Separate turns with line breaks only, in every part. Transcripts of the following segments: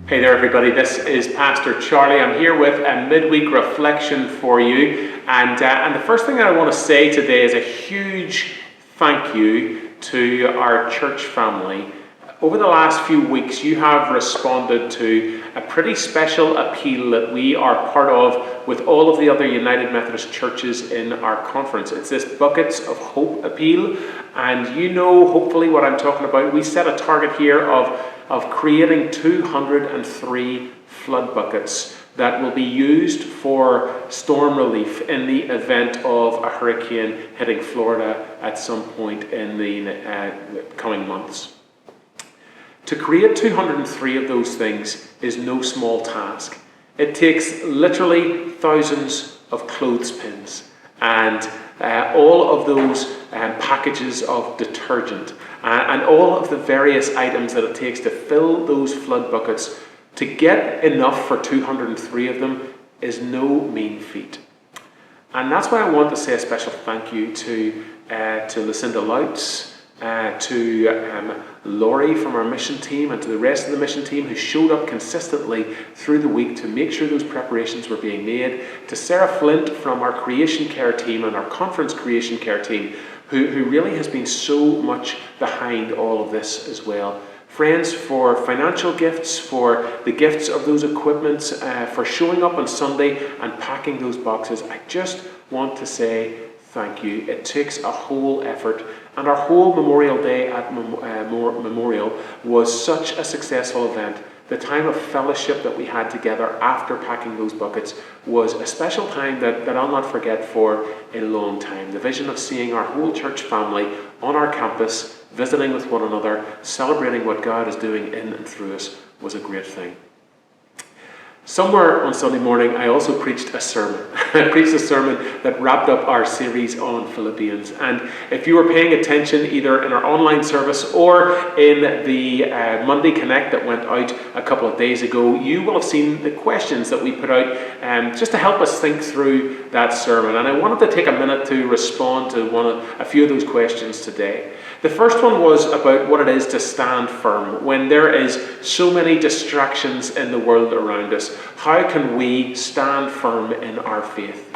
Hey there everybody, this is Pastor Charlie. I'm here with a midweek reflection for you, and the first thing that I want to say today is a huge thank you to our church family. Over the last few weeks you have responded to a pretty special appeal that we are part of with all of the other United Methodist churches in our conference. It's this Buckets of Hope appeal, and you know hopefully what I'm talking about. We set a target here of creating 203 flood buckets that will be used for storm relief in the event of a hurricane hitting Florida at some point in the coming months. To create 203 of those things is no small task. It takes literally thousands of clothespins and all of those packages of detergent and all of the various items that it takes to fill those flood buckets. To get enough for 203 of them is no mean feat. And that's why I want to say a special thank you to Lucinda Louts, to Laurie from our mission team, and to the rest of the mission team who showed up consistently through the week to make sure those preparations were being made, to Sarah Flint from our creation care team and our conference creation care team who really has been so much behind all of this as well. Friends, for financial gifts, for the gifts of those equipments, for showing up on Sunday and packing those boxes, I just want to say thank you. It takes a whole effort, and our whole Memorial Day at Memorial was such a successful event. The time of fellowship that we had together after packing those buckets was a special time that I'll not forget for a long time. The vision of seeing our whole church family on our campus, visiting with one another, celebrating what God is doing in and through us was a great thing. Somewhere on Sunday morning, I also preached a sermon. I preached a sermon that wrapped up our series on Philippians. And if you were paying attention either in our online service or in the Monday Connect that went out a couple of days ago, you will have seen the questions that we put out just to help us think through that sermon. And I wanted to take a minute to respond to a few of those questions today. The first one was about what it is to stand firm when there is so many distractions in the world around us. How can we stand firm in our faith?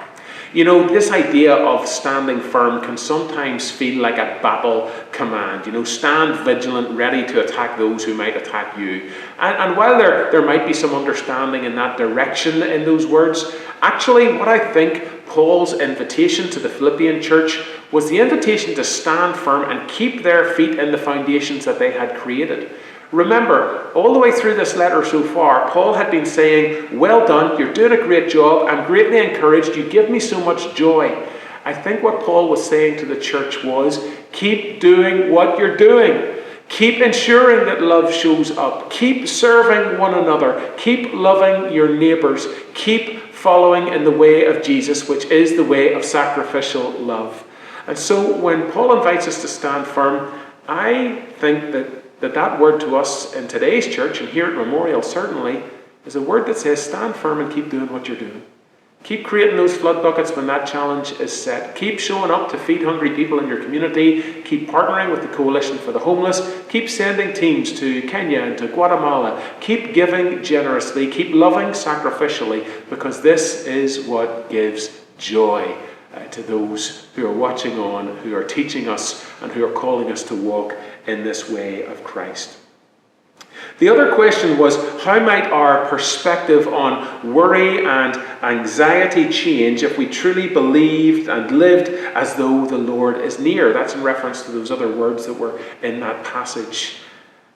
You know, this idea of standing firm can sometimes feel like a battle command. You know, stand vigilant, ready to attack those who might attack you. And while there might be some understanding in that direction in those words, actually what I think Paul's invitation to the Philippian church was the invitation to stand firm and keep their feet in the foundations that they had created. Remember, all the way through this letter so far, Paul had been saying, well done, you're doing a great job, I'm greatly encouraged, you give me so much joy. I think what Paul was saying to the church was, keep doing what you're doing. Keep ensuring that love shows up. Keep serving one another. Keep loving your neighbours. Keep following in the way of Jesus, which is the way of sacrificial love. And so when Paul invites us to stand firm, I think that word to us in today's church, and here at Memorial certainly, is a word that says stand firm and keep doing what you're doing. Keep creating those flood buckets when that challenge is set. Keep showing up to feed hungry people in your community. Keep partnering with the Coalition for the Homeless. Keep sending teams to Kenya and to Guatemala. Keep giving generously. Keep loving sacrificially, because this is what gives joy to those who are watching on, who are teaching us, and who are calling us to walk in this way of Christ. The other question was, how might our perspective on worry and anxiety change if we truly believed and lived as though the Lord is near? That's in reference to those other words that were in that passage.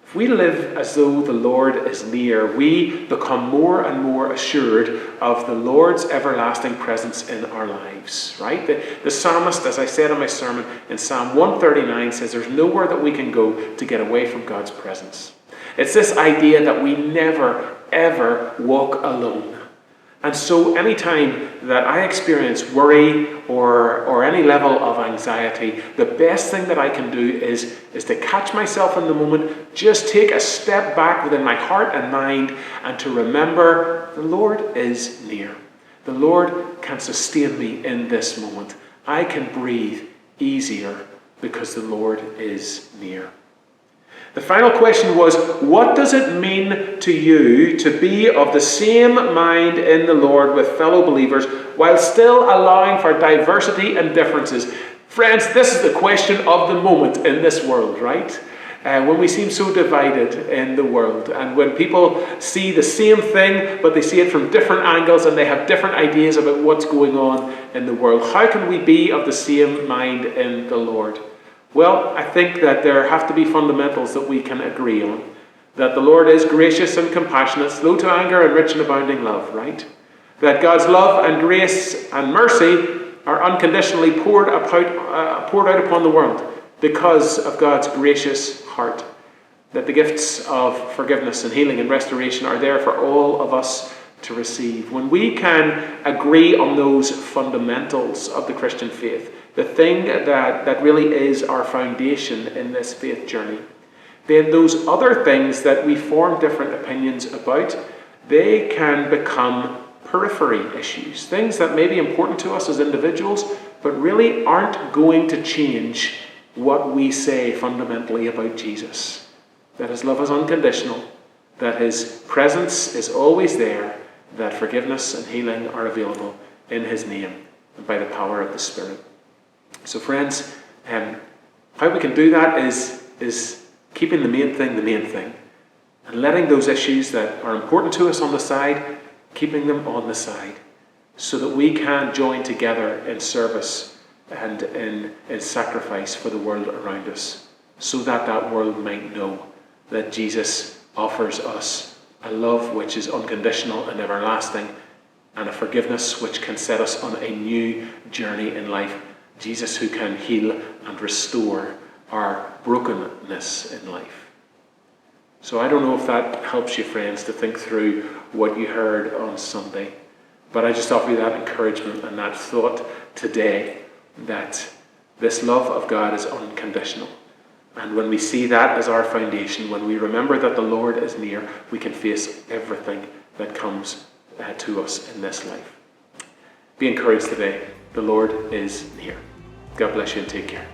If we live as though the Lord is near, we become more and more assured of the Lord's everlasting presence in our lives, right? The psalmist, as I said in my sermon, in Psalm 139 says there's nowhere that we can go to get away from God's presence. It's this idea that we never, ever walk alone. And so anytime that I experience worry or any level of anxiety, the best thing that I can do is to catch myself in the moment, just take a step back within my heart and mind, and to remember the Lord is near. The Lord can sustain me in this moment. I can breathe easier because the Lord is near. The final question was, what does it mean to you to be of the same mind in the Lord with fellow believers while still allowing for diversity and differences? Friends, this is the question of the moment in this world, right? When we seem so divided in the world, and when people see the same thing, but they see it from different angles and they have different ideas about what's going on in the world. How can we be of the same mind in the Lord? Well, I think that there have to be fundamentals that we can agree on. That the Lord is gracious and compassionate, slow to anger and rich in abounding love, right? That God's love and grace and mercy are unconditionally poured out upon the world because of God's gracious heart. That the gifts of forgiveness and healing and restoration are there for all of us to receive. When we can agree on those fundamentals of the Christian faith, the thing that really is our foundation in this faith journey, then those other things that we form different opinions about, they can become periphery issues, things that may be important to us as individuals, but really aren't going to change what we say fundamentally about Jesus. That his love is unconditional, that his presence is always there, that forgiveness and healing are available in his name and by the power of the Spirit. So friends, how we can do that is keeping the main thing, and letting those issues that are important to us on the side, keeping them on the side, so that we can join together in service and in sacrifice for the world around us, so that that world might know that Jesus offers us a love which is unconditional and everlasting, and a forgiveness which can set us on a new journey in life. Jesus who can heal and restore our brokenness in life. So I don't know if that helps you, friends, to think through what you heard on Sunday, but I just offer you that encouragement and that thought today, that this love of God is unconditional. And when we see that as our foundation, when we remember that the Lord is near, we can face everything that comes to us in this life. Be encouraged today. The Lord is near. God bless you and take care.